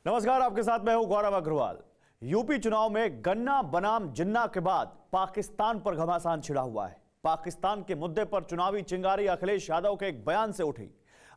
नमस्कार, आपके साथ मैं हूं गौरव अग्रवाल। यूपी चुनाव में गन्ना बनाम जिन्ना के बाद पाकिस्तान पर घमासान छिड़ा हुआ है। पाकिस्तान के मुद्दे पर चुनावी चिंगारी अखिलेश यादव के एक बयान से उठी।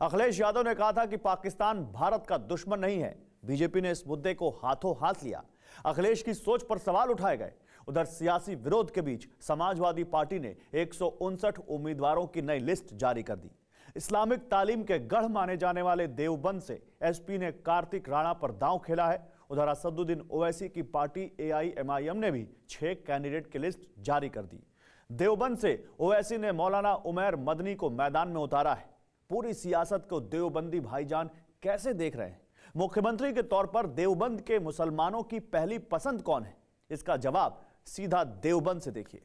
अखिलेश यादव ने कहा था कि पाकिस्तान भारत का दुश्मन नहीं है। बीजेपी ने इस मुद्दे को हाथों हाथ लिया। अखिलेश की सोच पर सवाल उठाए गए। उधर सियासी विरोध के बीच समाजवादी पार्टी ने 159 उम्मीदवारों की नई लिस्ट जारी कर दी। इस्लामिक तालीम के गढ़ माने जाने वाले देवबंद से एसपी ने कार्तिक राणा पर दांव खेला है। उधर असदुद्दीन ओवैसी की पार्टी एआईएमआईएम ने भी 6 कैंडिडेट की लिस्ट जारी कर दी। देवबंद से ओवैसी ने मौलाना उमैर मदनी को मैदान में उतारा है। पूरी सियासत को देवबंदी भाईजान कैसे देख रहे हैं? मुख्यमंत्री के तौर पर देवबंद के मुसलमानों की पहली पसंद कौन है? इसका जवाब सीधा देवबंद से देखिए।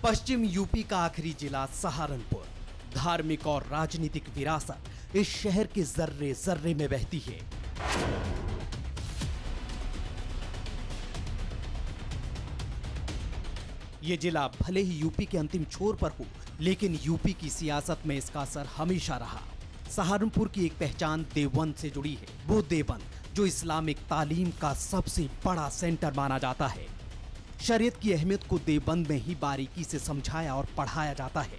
पश्चिम यूपी का आखिरी जिला सहारनपुर। धार्मिक और राजनीतिक विरासत इस शहर के जर्रे जर्रे में बहती है। ये जिला भले ही यूपी के अंतिम छोर पर हो, लेकिन यूपी की सियासत में इसका असर हमेशा रहा। सहारनपुर की एक पहचान देवबंद से जुड़ी है। वो देवबंद जो इस्लामिक तालीम का सबसे बड़ा सेंटर माना जाता है। शरीयत की अहमियत को देवबंद में ही बारीकी से समझाया और पढ़ाया जाता है।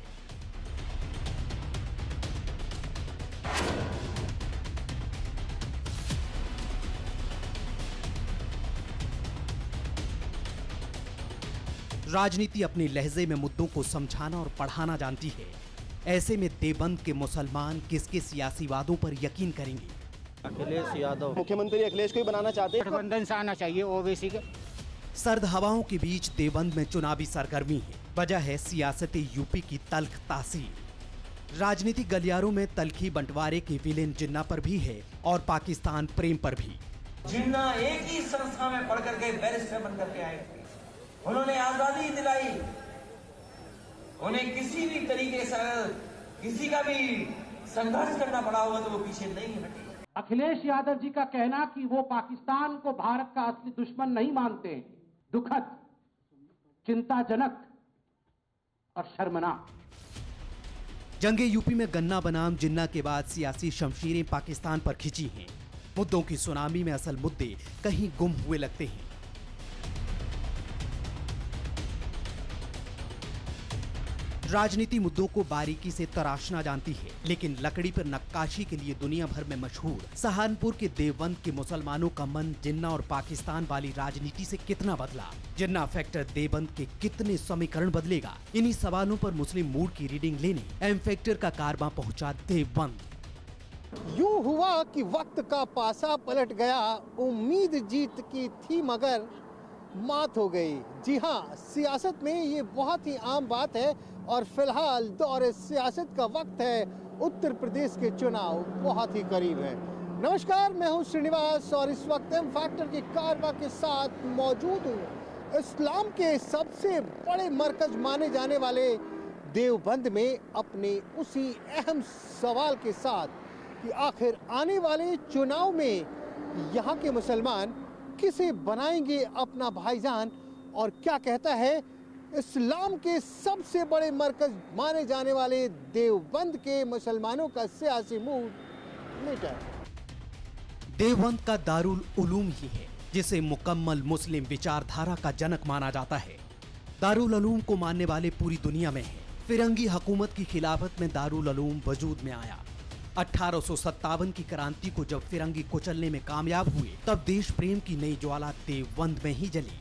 राजनीति अपने लहजे में मुद्दों को समझाना और पढ़ाना जानती है। ऐसे में देवबंद के मुसलमान किसके सियासी वादों पर यकीन करेंगे? अखिलेश यादव मुख्यमंत्री अखिलेश को ही बनाना चाहते हैं। गठबंधन से आना चाहिए ओवैसी के। सर्द हवाओं के बीच देवबंद में चुनावी सरगर्मी है। वजह है सियासत यूपी की तल्ख तासीर। राजनीतिक गलियारों में तल्खी बंटवारे के विलेन जिन्ना पर भी है और पाकिस्तान प्रेम पर भी। जिन्ना एक ही संस्था में पढ़ करके बैरिस्टर बन करके आए थे। उन्होंने आजादी दिलाई। उन्हें किसी भी तरीके से किसी का भी संघर्ष करना पड़ा होगा तो वो पीछे नहीं हटे। अखिलेश यादव जी का कहना कि वो पाकिस्तान को भारत का असली दुश्मन नहीं मानते, दुखद, चिंताजनक और शर्मनाक। जंगे यूपी में गन्ना बनाम जिन्ना के बाद सियासी शमशीरें पाकिस्तान पर खिंची हैं। मुद्दों की सुनामी में असल मुद्दे कहीं गुम हुए लगते हैं। राजनीति मुद्दों को बारीकी से तराशना जानती है, लेकिन लकड़ी पर नक्काशी के लिए दुनिया भर में मशहूर सहारनपुर के देवबंद के मुसलमानों का मन जिन्ना और पाकिस्तान वाली राजनीति से कितना बदला? जिन्ना फैक्टर देवबंद के कितने समीकरण बदलेगा? इन्हीं सवालों पर मुस्लिम मूड की रीडिंग लेने एम फैक्टर का कारवां पहुंचा देवबंद। यूं हुआ कि वक्त का पासा पलट गया। उम्मीद जीत की थी मगर मात हो गई। जी हाँ, सियासत में ये बहुत ही आम बात है और फिलहाल दौरे सियासत का वक्त है। उत्तर प्रदेश के चुनाव बहुत ही करीब है। नमस्कार, मैं हूं श्रीनिवास और इस वक्त एम फैक्टर के कारवां के साथ मौजूद हूं इस्लाम के सबसे बड़े मरकज माने जाने वाले देवबंद में अपने उसी अहम सवाल के साथ कि आखिर आने वाले चुनाव में यहाँ के मुसलमान किसे बनाएंगे अपना भाईजान, और क्या कहता है इस्लाम के सबसे बड़े मरकज माने जाने वाले देवबंद के मुसलमानों का सियासी मूड मिटा। देवबंद का दारुल उलूम ही है, जिसे मुकम्मल मुस्लिम विचारधारा का जनक माना जाता है। दारुल उलूम को मानने वाले पूरी दुनिया में हैं। फिरंगी हुकूमत की खिलाफत में दारुल उलूम वजूद में आया। 1857 की क्रांति को जब फिरंगी कुचलने में कामयाब हुए, तब देश प्रेम की नई ज्वाला देवबंद में ही जली।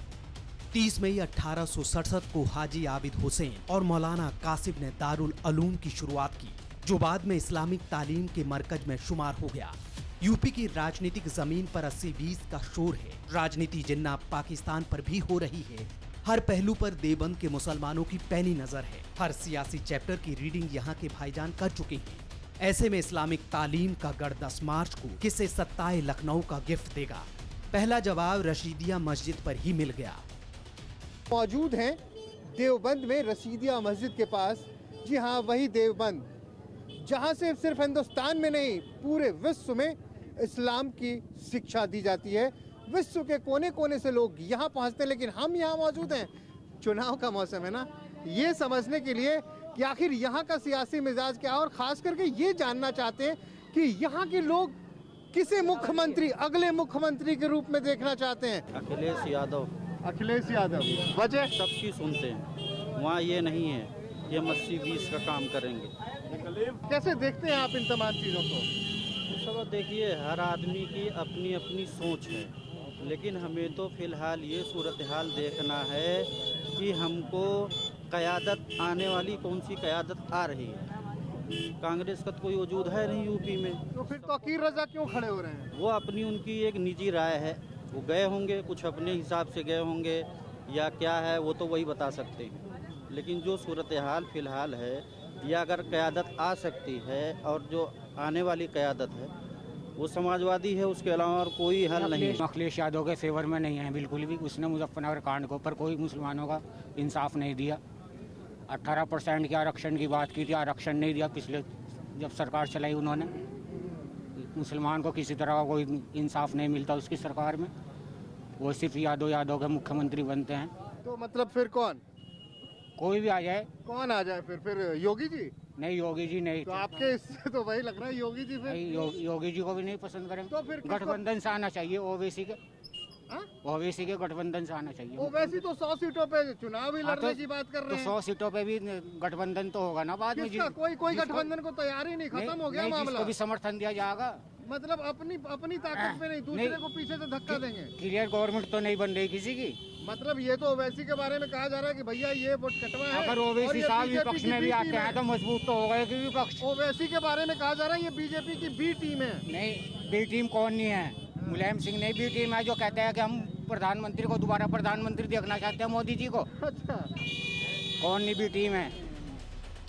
30 मई 1867 को हाजी आबिद हुसैन और मौलाना कासिम ने दारुल उलूम की शुरुआत की, जो बाद में इस्लामिक तालीम के मरकज में शुमार हो गया। यूपी की राजनीतिक जमीन पर 80-20 का शोर है। राजनीति जिन्ना पाकिस्तान पर भी हो रही है। हर पहलू पर देवबंद के मुसलमानों की पैनी नजर है। हर सियासी चैप्टर की रीडिंग यहाँ के भाईजान कर चुके हैं। ऐसे में इस्लामिक तालीम का गढ़ 10 मार्च को किसे सत्ताए लखनऊ का गिफ्ट देगा? पहला जवाब रशीदिया मस्जिद पर ही मिल गया। मौजूद हैं देवबंद में रशीदिया मस्जिद के पास। जी हाँ, वही देवबंद जहाँ से सिर्फ हिंदुस्तान में नहीं पूरे विश्व में इस्लाम की शिक्षा दी जाती है। विश्व के कोने कोने से लोग यहाँ पहुँचते हैं, लेकिन हम यहाँ मौजूद हैं, चुनाव का मौसम है ना, ये समझने के लिए कि आखिर यहाँ का सियासी मिजाज क्या है, और खास करके ये जानना चाहते हैं कि यहाँ के लोग किसे मुख्यमंत्री, अगले मुख्यमंत्री के रूप में देखना चाहते हैं। अखिलेश यादव। अखिलेश यादव, वजह सबकी सुनते हैं, वहाँ ये नहीं है कि हम 80-20 का काम करेंगे। कैसे देखते हैं आप इन तमाम चीज़ों को? तो सब देखिए, हर आदमी की अपनी अपनी सोच है, लेकिन हमें तो फिलहाल ये सूरत हाल देखना है कि हमको क़यादत आने वाली कौन सी क़यादत आ रही है। कांग्रेस का तो कोई वजूद है नहीं यूपी में, तो फिर तौकीर रजा क्यों खड़े हो रहे हैं? वो अपनी उनकी एक निजी राय है, वो गए होंगे कुछ अपने हिसाब से गए होंगे या क्या है वो तो वही बता सकते हैं। लेकिन जो सूरत हाल फ़िलहाल है, या अगर क़यादत आ सकती है और जो आने वाली क़यादत है वो समाजवादी है, उसके अलावा और कोई हल नहीं। अखिलेश यादव के फेवर में नहीं है बिल्कुल भी। उसने मुजफ्फरनगर कांड के ऊपर कोई मुसलमानों का इंसाफ नहीं दिया। 18% के आरक्षण की बात की थी, आरक्षण नहीं दिया पिछले जब सरकार चलाई उन्होंने। मुसलमान को किसी तरह का कोई इंसाफ नहीं मिलता उसकी सरकार में। वो सिर्फ यादव के मुख्यमंत्री बनते हैं। तो मतलब फिर कौन? कोई भी आ जाए। कौन आ जाए फिर योगी जी? नहीं, योगी जी नहीं। तो आपके इससे तो वही लग रहा है, योगी जी फिर नहीं, योगी जी को भी नहीं पसंद करेंगे। तो फिर गठबंधन से आना चाहिए, ओवैसी के। हाँ? ओवैसी के गठबंधन से आना चाहिए। ओवैसी तो 100 सीटों पे चुनाव ही लड़ने की बात कर रहे हैं। 100 सीटों पे भी गठबंधन तो होगा ना बाद में। कोई गठबंधन को तैयार ही नहीं, खत्म हो गया मामला। जिसको भी समर्थन दिया जाएगा, मतलब अपनी ताकत पे नहीं, दूसरे को पीछे से धक्का देंगे। क्लियर गवर्नमेंट तो नहीं बन रही किसी की। मतलब ये तो ओवैसी के बारे में कहा जा रहा है कि भैया ये वोट कटवा है। अगर ओवैसी साहब विपक्ष में भी आते हैं तो मजबूत तो होगा कि विपक्ष। ओवैसी के बारे में कहा जा रहा है ये बीजेपी की बी टीम है। नहीं, बी टीम कौन नहीं है? मुलायम सिंह नहीं बी टीम है जो कहते हैं कि हम प्रधानमंत्री को दोबारा प्रधानमंत्री देखना चाहते हैं, मोदी जी को। अच्छा, कौन नहीं बी टीम है?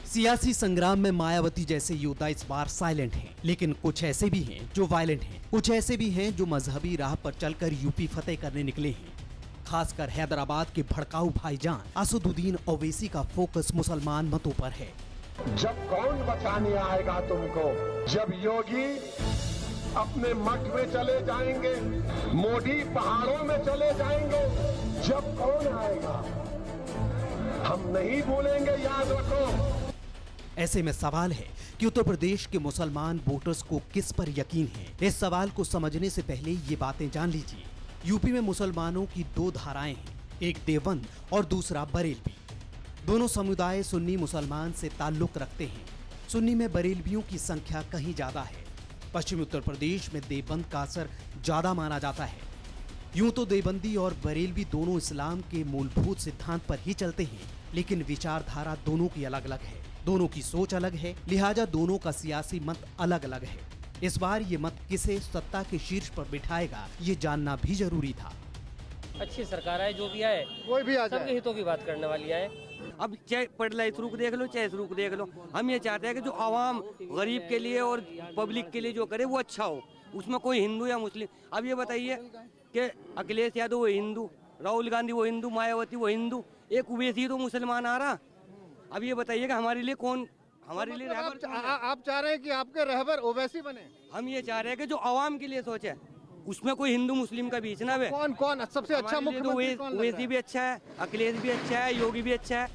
सियासी संग्राम में मायावती जैसे योद्धा इस बार साइलेंट हैं, लेकिन कुछ ऐसे भी हैं जो वायलेंट हैं। कुछ ऐसे भी हैं जो मजहबी राह पर चलकर यूपी फतेह करने निकले हैं। खासकर हैदराबाद के भड़काऊ भाईजान असदुद्दीन ओवैसी का फोकस मुसलमान मतों पर है। जब कौन बचाने आएगा तुमको? जब योगी अपने मठ में चले जाएंगे, मोदी पहाड़ों में चले जाएंगे, जब कौन आएगा? हम नहीं भूलेंगे, याद रखो। ऐसे में सवाल है कि उत्तर प्रदेश के मुसलमान वोटर्स को किस पर यकीन है। इस सवाल को समझने से पहले ये बातें जान लीजिए। यूपी में मुसलमानों की दो धाराएं हैं, एक देवबंद और दूसरा बरेलवी। दोनों समुदाय सुन्नी मुसलमान से ताल्लुक रखते हैं। सुन्नी में बरेलवियों की संख्या कहीं ज्यादा है। पश्चिमी उत्तर प्रदेश में देवबंद का असर ज्यादा माना जाता है। यूं तो देवबंदी और बरेलवी दोनों इस्लाम के मूलभूत सिद्धांत पर ही चलते हैं, लेकिन विचारधारा दोनों की अलग अलग है, दोनों की सोच अलग है, लिहाजा दोनों का सियासी मत अलग अलग है। इस बार ये मत किसे सत्ता के शीर्ष पर बिठाएगा, ये जानना भी जरूरी था। अच्छी सरकार है, जो भी आए कोई भी आ सबके जाए, हितों की बात करने वाली है। अब चाहे पढ़ला इस रूप देख लो, चाहे इस रूप देख लो, हम ये चाहते हैं कि जो आवाम गरीब के लिए और पब्लिक के लिए जो करे वो अच्छा हो। उसमें कोई हिंदू या मुस्लिम। अब ये बताइए कि अखिलेश यादव वो हिंदू, राहुल गांधी वो हिंदू, मायावती वो हिंदू, एक ओवैसी तो मुसलमान आ रहा। अब ये बताइए कि हमारे लिए कौन, हमारे लिए रहबर कौन है? आप चाह रहे हैं कि आपके रहबर ओवैसी बने? हम ये चाह रहे हैं कि जो आवाम के लिए सोचे, उसमें कोई हिंदू मुस्लिम का बीच ना है। कौन सबसे अच्छा मुख्यमंत्री कौन लग रहा है? ओवैसी भी अच्छा है, अखिलेश भी अच्छा है, योगी भी अच्छा है।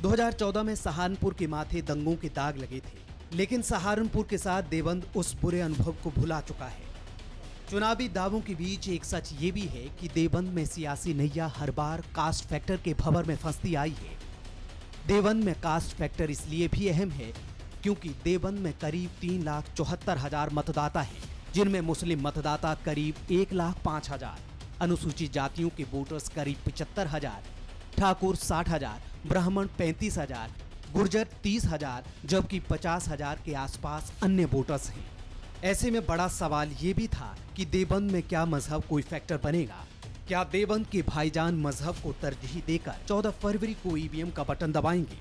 2014 में सहारनपुर के माथे दंगों के दाग लगे थे, लेकिन सहारनपुर के साथ देवबंद उस बुरे अनुभव को भुला चुका है। चुनावी दावों के बीच एक सच ये भी है कि देवबंद में सियासी नैया हर बार कास्ट फैक्टर के भंवर में फंसती आई है। देवबंद में कास्ट फैक्टर इसलिए भी अहम है क्योंकि देवबंद में करीब 3,74,000 मतदाता हैं, जिनमें मुस्लिम मतदाता करीब 1,05,000, अनुसूचित जातियों के वोटर्स करीब 75,000, ठाकुर 60,000, ब्राह्मण 35,000, गुर्जर 30,000, जबकि 50,000 के आसपास अन्य वोटर्स हैं। ऐसे में बड़ा सवाल ये भी था कि देवबंद में क्या मजहब कोई फैक्टर बनेगा? क्या देवबंद के भाईजान मजहब को तरजीह देकर 14 फरवरी को ईवीएम का बटन दबाएंगे?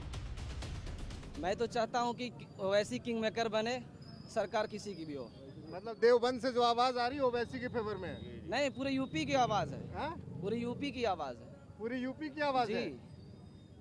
मैं तो चाहता हूँ कि वैसी किंग मेकर बने, सरकार किसी की भी हो। मतलब देवबंद से जो आवाज आ रही है ओवैसी के फेवर में है? नहीं, पूरे यूपी की आवाज़ है। हाँ? पूरी यूपी की आवाज़ है। पूरी यूपी की आवाज है?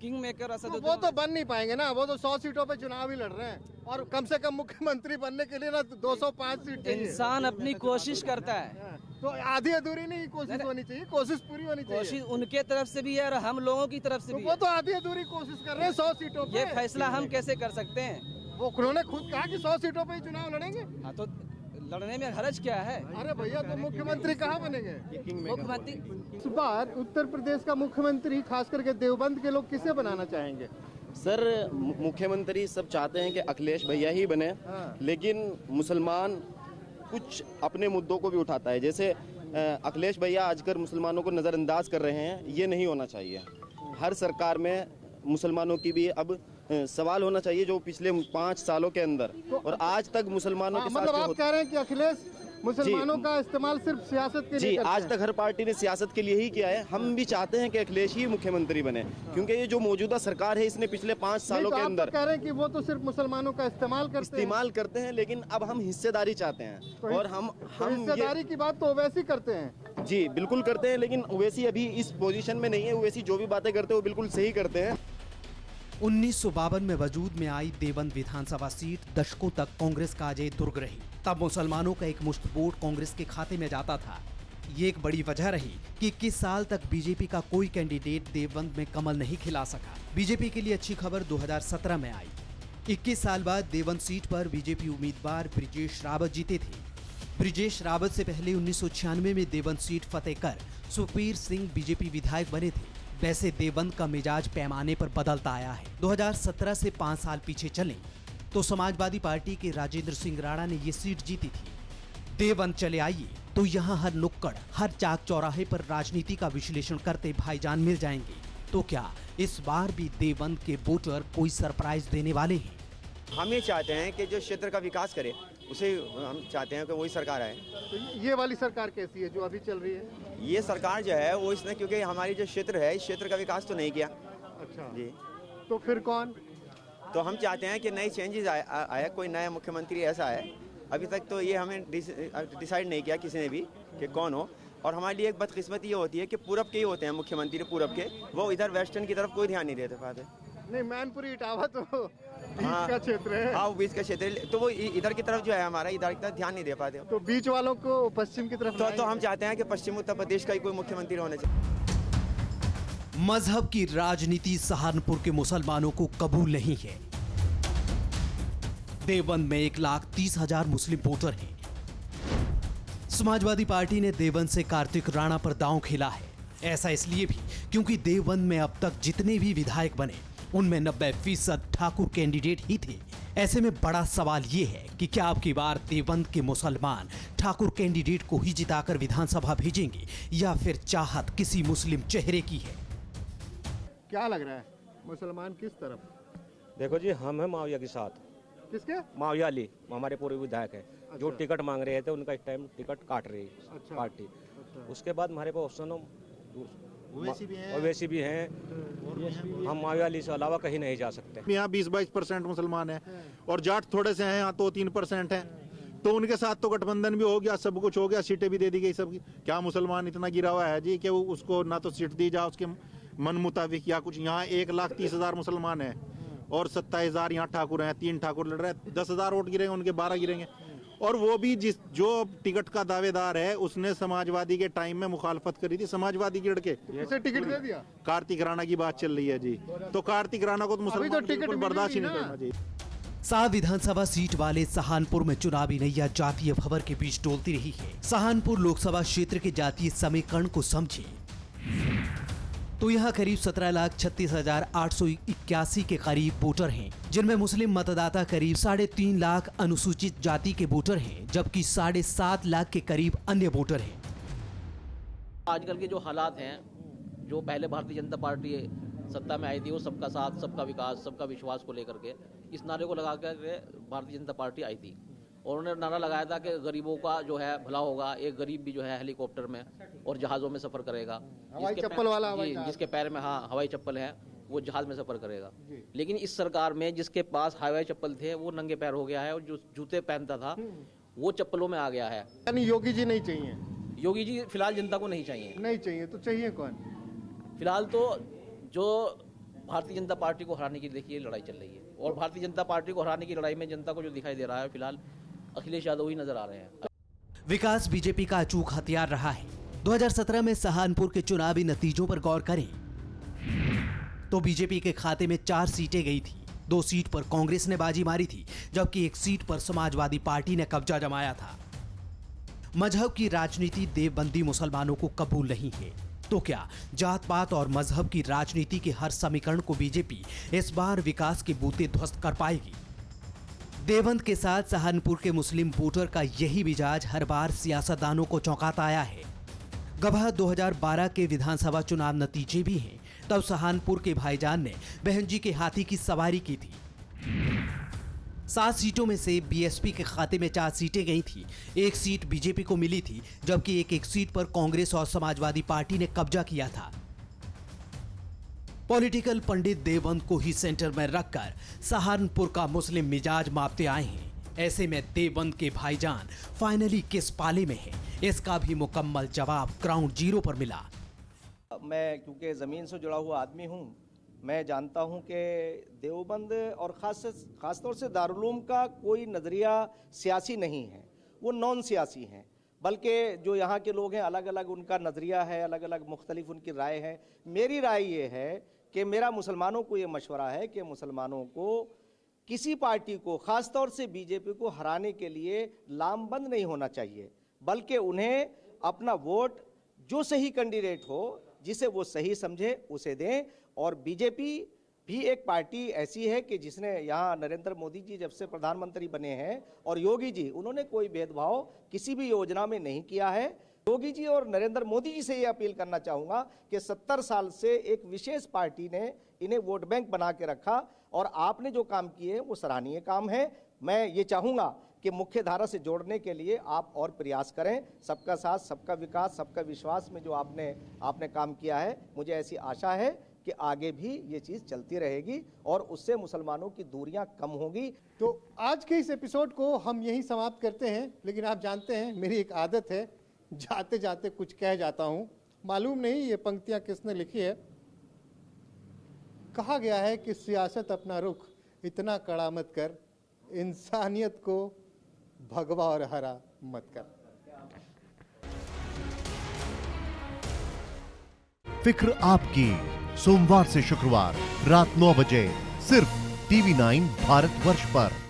King maker Asaduddin. वो तो बन नहीं पाएंगे ना, वो तो 100 सीटों पे चुनाव ही लड़ रहे हैं और कम से कम मुख्यमंत्री बनने के लिए ना 205 सीट चाहिए। इंसान अपनी कोशिश करता है, हाँ, तो आधी अधूरी नहीं कोशिश होनी चाहिए, कोशिश पूरी होनी चाहिए। कोशिश उनके तरफ से भी है और हम लोगों की तरफ से तो भी वो है। तो आधी अधूरी कोशिश कर रहे हैं 100 सीटों पे। ये फैसला हम कैसे कर सकते हैं? वो उन्होंने खुद कहा कि 100 सीटों पे ही चुनाव लड़ेंगे। हाँ, तो लड़ने में हरज क्या है? अरे भैया, तो मुख्यमंत्री कहाँ बनेंगे? मुख्यमंत्री इस बार उत्तर प्रदेश का मुख्यमंत्री खास करके देवबंद के लोग किसे बनाना चाहेंगे? सर, मुख्यमंत्री सब चाहते हैं कि अखिलेश भैया ही बने, लेकिन मुसलमान कुछ अपने मुद्दों को भी उठाता है। जैसे अखिलेश भैया आजकल मुसलमानों को नज़रअंदाज कर रहे हैं, ये नहीं होना चाहिए। हर सरकार में मुसलमानों की भी अब सवाल होना चाहिए, जो पिछले 5 सालों के अंदर और आज तक मुसलमानों के साथ मतलब आप कह रहे हैं कि अखिलेश मुसलमानों का इस्तेमाल सिर्फ सियासत के लिए जी, करते आज हैं? तक हर पार्टी ने सियासत के लिए ही किया है। हम भी चाहते हैं कि अखिलेश ही मुख्यमंत्री बने, क्योंकि ये जो मौजूदा सरकार है इसने पिछले 5 सालों नहीं, के तो अंदर आप तो कह रहे हैं कि वो तो सिर्फ मुसलमानों का इस्तेमाल करते हैं। लेकिन अब हम हिस्सेदारी चाहते हैं। तो और हम हिस्सेदारी की बात तो ओवैसी करते हैं। जी बिल्कुल करते हैं, लेकिन ओवैसी अभी इस पोजीशन में नहीं है। ओवैसी जो भी बातें करते हैं वो बिल्कुल सही करते हैं। 1952 में वजूद में आई देवबंद विधानसभा सीट दशकों तक कांग्रेस का अजय दुर्ग रही। तब मुसलमानों का एक मुश्त वोट कांग्रेस के खाते में जाता था। ये एक बड़ी वजह रही कि 21 साल तक बीजेपी का कोई कैंडिडेट देवबंद में कमल नहीं खिला सका। बीजेपी के लिए अच्छी खबर 2017 में आई। 21 साल बाद देवबंद सीट पर बीजेपी उम्मीदवार ब्रिजेश रावत जीते थे। ब्रिजेश रावत से पहले 1996 में देवबंद सीट फतेह कर सुखबीर सिंह बीजेपी विधायक बने थे। वैसे देवबंद का मिजाज पैमाने पर बदलता आया है। 2017 से 5 साल पीछे चलें तो समाजवादी पार्टी के राजेंद्र सिंह राणा ने ये सीट जीती थी। देवबंद चले आइए तो यहाँ हर नुक्कड़, हर चाक चौराहे पर राजनीति का विश्लेषण करते भाईजान मिल जाएंगे। तो क्या इस बार भी देवबंद के वोटर कोई सरप्राइज देने वाले हैं? हम ये चाहते हैं कि जो क्षेत्र का विकास करे, उसे हम चाहते हैं कि वही सरकार आए। तो ये वाली सरकार कैसी है जो अभी चल रही है? ये सरकार जो है वो इसने, क्योंकि हमारी जो क्षेत्र है इस क्षेत्र का विकास तो नहीं किया। अच्छा जी, तो फिर कौन? तो हम चाहते हैं कि नई चेंजेस आए, कोई नया मुख्यमंत्री ऐसा है। अभी तक तो ये हमें डिसाइड नहीं किया किसी ने भी कि कौन हो। और हमारे लिए एक बदकिस्मती ये होती है कि पूरब के ही होते हैं मुख्यमंत्री, पूरब के, वो इधर वेस्टर्न की तरफ कोई ध्यान नहीं देते पाते। नहीं, मैनपुरी इटावा तो बीच का क्षेत्र है। हाँ, वो बीच का क्षेत्र है, तो वो इधर की तरफ जो है हमारा, इधर की तरफ ध्यान नहीं दे पाते। तो बीच वालों को पश्चिम की तरफ तो हम चाहते हैं कि पश्चिम उत्तर प्रदेश का ही कोई मुख्यमंत्री होना चाहिए। मजहब की राजनीति सहारनपुर के मुसलमानों को कबूल नहीं है। देवबंद में 1,30,000 मुस्लिम वोटर हैं। समाजवादी पार्टी ने देवबंद से कार्तिक राणा पर दांव खेला है। ऐसा इसलिए भी क्योंकि देवबंद में अब तक जितने भी विधायक बने उनमें 90% ठाकुर कैंडिडेट ही थे। ऐसे में बड़ा सवाल ये है कि क्या अब की बार देवबंद के मुसलमान ठाकुर कैंडिडेट को ही जिताकर विधानसभा भेजेंगे या फिर चाहत किसी मुस्लिम चेहरे की है? क्या लग रहा है, मुसलमान किस तरफ? देखो जी, हम हैं माविया के साथ। किसके? माविया अली हमारे पूर्व विधायक है। अच्छा। जो टिकट मांग रहे थे उनका इस टाइम टिकट काट रही है। अच्छा। पार्टी। अच्छा। उसके बाद हमारे पास ऑप्शन ओवैसी भी हैं। हम माविया अली से अलावा कहीं नहीं जा सकते। यहाँ 20-22% मुसलमान हैं और जाट थोड़े से हैं, यहाँ तो 3% हैं। तो उनके साथ तो गठबंधन भी हो गया, सब कुछ हो गया, सीटें भी दे दी गई सबकी। क्या मुसलमान इतना गिरा हुआ है जी कि वो उसको ना तो सीट दी जाए उसके मन मुताबिक या कुछ। यहाँ 1,30,000 मुसलमान है और 27,000 यहाँ ठाकुर हैं। 3 ठाकुर लड़ रहे हैं, 10,000 वोट गिरेंगे, उनके 12 गिरेंगे। और वो भी जो टिकट का दावेदार है उसने समाजवादी के टाइम में मुखालफत करी थी, समाजवादी गिर के किसे टिकट दे दिया? कार्तिक राणा की बात चल रही है जी। तो कार्तिक राणा को तो मुसलमान बिल्कुल बर्दाश्त ही नहीं करना चाहिए। 7 विधानसभा सीट वाले सहारनपुर में चुनावी नैया जातीय भंवर के बीच डोलती रही है। सहारनपुर लोकसभा क्षेत्र के जातीय समीकरण को समझे तो यहाँ करीब 17,36,881 के करीब वोटर हैं, जिनमें मुस्लिम मतदाता करीब 3.5 लाख अनुसूचित जाति के वोटर हैं, जबकि 7.5 लाख के करीब अन्य वोटर हैं। आजकल के जो हालात हैं, जो पहले भारतीय जनता पार्टी सत्ता में आई थी, वो सबका साथ, सबका विकास, सबका विश्वास को लेकर के इस नारे को लगा कर भारतीय जनता पार्टी आई थी। और उन्होंने नारा लगाया था कि गरीबों का जो है भला होगा। एक गरीब भी जो है हेलीकॉप्टर में और जहाज़ों में सफ़र करेगा, हवाई चप्पल वाला जिसके पैर में हाँ हवाई चप्पल है, वो जहाज में सफर करेगा। लेकिन इस सरकार में जिसके पास हाईवे चप्पल थे वो नंगे पैर हो गया है, और जो जूते पहनता था वो चप्पलों में आ गया है। यानी योगी जी नहीं चाहिए? योगी जी फिलहाल जनता को नहीं चाहिए। नहीं चाहिए तो चाहिए कौन? फिलहाल तो जो भारतीय जनता पार्टी को हराने की देखिए लड़ाई चल रही है, और भारतीय जनता पार्टी को हराने की लड़ाई में जनता को जो दिखाई दे रहा है फिलहाल अखिलेश यादव ही नजर आ रहे हैं। विकास बीजेपी का अचूक हथियार रहा है। 2017 में सहारनपुर के चुनावी नतीजों पर गौर करें तो बीजेपी के खाते में 4 सीटें गई थी। 2 सीट पर कांग्रेस ने बाजी मारी थी, जबकि 1 सीट पर समाजवादी पार्टी ने कब्जा जमाया था। मजहब की राजनीति देवबंदी मुसलमानों को कबूल नहीं है, तो क्या जात पात और मजहब की राजनीति के हर समीकरण को बीजेपी इस बार विकास के बूते ध्वस्त कर पाएगी? देवबंद के साथ सहारनपुर के मुस्लिम वोटर का यही मिजाज हर बार सियासतदानों को चौंकाता आया है। गवाह 2012 के विधानसभा चुनाव नतीजे भी हैं। तब सहारनपुर के भाईजान ने बहन जी के हाथी की सवारी की थी। 7 सीटों में से बीएसपी के खाते में 4 सीटें गई थी। 1 सीट बीजेपी को मिली थी, जबकि एक सीट पर कांग्रेस और समाजवादी पार्टी ने कब्जा किया था। पॉलिटिकल पंडित देवबंद को ही सेंटर में रखकर सहारनपुर का मुस्लिम मिजाज मापते आए हैं। ऐसे में देवबंद के भाईजान फाइनली किस पाले में है, इसका भी मुकम्मल जवाब ग्राउंड जीरो पर मिला। मैं क्योंकि ज़मीन से जुड़ा हुआ आदमी हूँ, मैं जानता हूँ कि देवबंद और ख़ास तौर से दारुल-उलूम का कोई नज़रिया सियासी नहीं है, वो नॉन सियासी हैं। बल्कि जो यहाँ के लोग हैं अलग अलग उनका नज़रिया है, अलग अलग मुख्तलिफ उनकी राय है। मेरी राय ये है कि मेरा मुसलमानों को ये मशवरा है कि मुसलमानों को किसी पार्टी को, ख़ास तौर से बीजेपी को हराने के लिए लामबंद नहीं होना चाहिए, बल्कि उन्हें अपना वोट जो सही कैंडिडेट हो, जिसे वो सही समझे, उसे दें। और बीजेपी भी एक पार्टी ऐसी है कि जिसने यहाँ नरेंद्र मोदी जी जब से प्रधानमंत्री बने हैं और योगी जी, उन्होंने कोई भेदभाव किसी भी योजना में नहीं किया है। योगी जी और नरेंद्र मोदी जी से ये अपील करना चाहूँगा कि 70 साल से एक विशेष पार्टी ने इन्हें वोट बैंक बना के रखा, और आपने जो काम किए वो सराहनीय काम है। मैं ये चाहूँगा कि मुख्य धारा से जोड़ने के लिए आप और प्रयास करें। सबका साथ, सबका विकास, सबका विश्वास में जो आपने काम किया है, मुझे ऐसी आशा है कि आगे भी ये चीज़ चलती रहेगी और उससे मुसलमानों की दूरियां कम होंगी। तो आज के इस एपिसोड को हम यहीं समाप्त करते हैं, लेकिन आप जानते हैं मेरी एक आदत है, जाते जाते कुछ कह जाता हूँ। मालूम नहीं ये पंक्तियाँ किसने लिखी है। कहा गया है कि सियासत अपना रुख इतना कड़ा मत कर, इंसानियत को भगवा और हरा मत कर। फिक्र आपकी, सोमवार से शुक्रवार रात 9 बजे सिर्फ TV9 भारतवर्ष पर।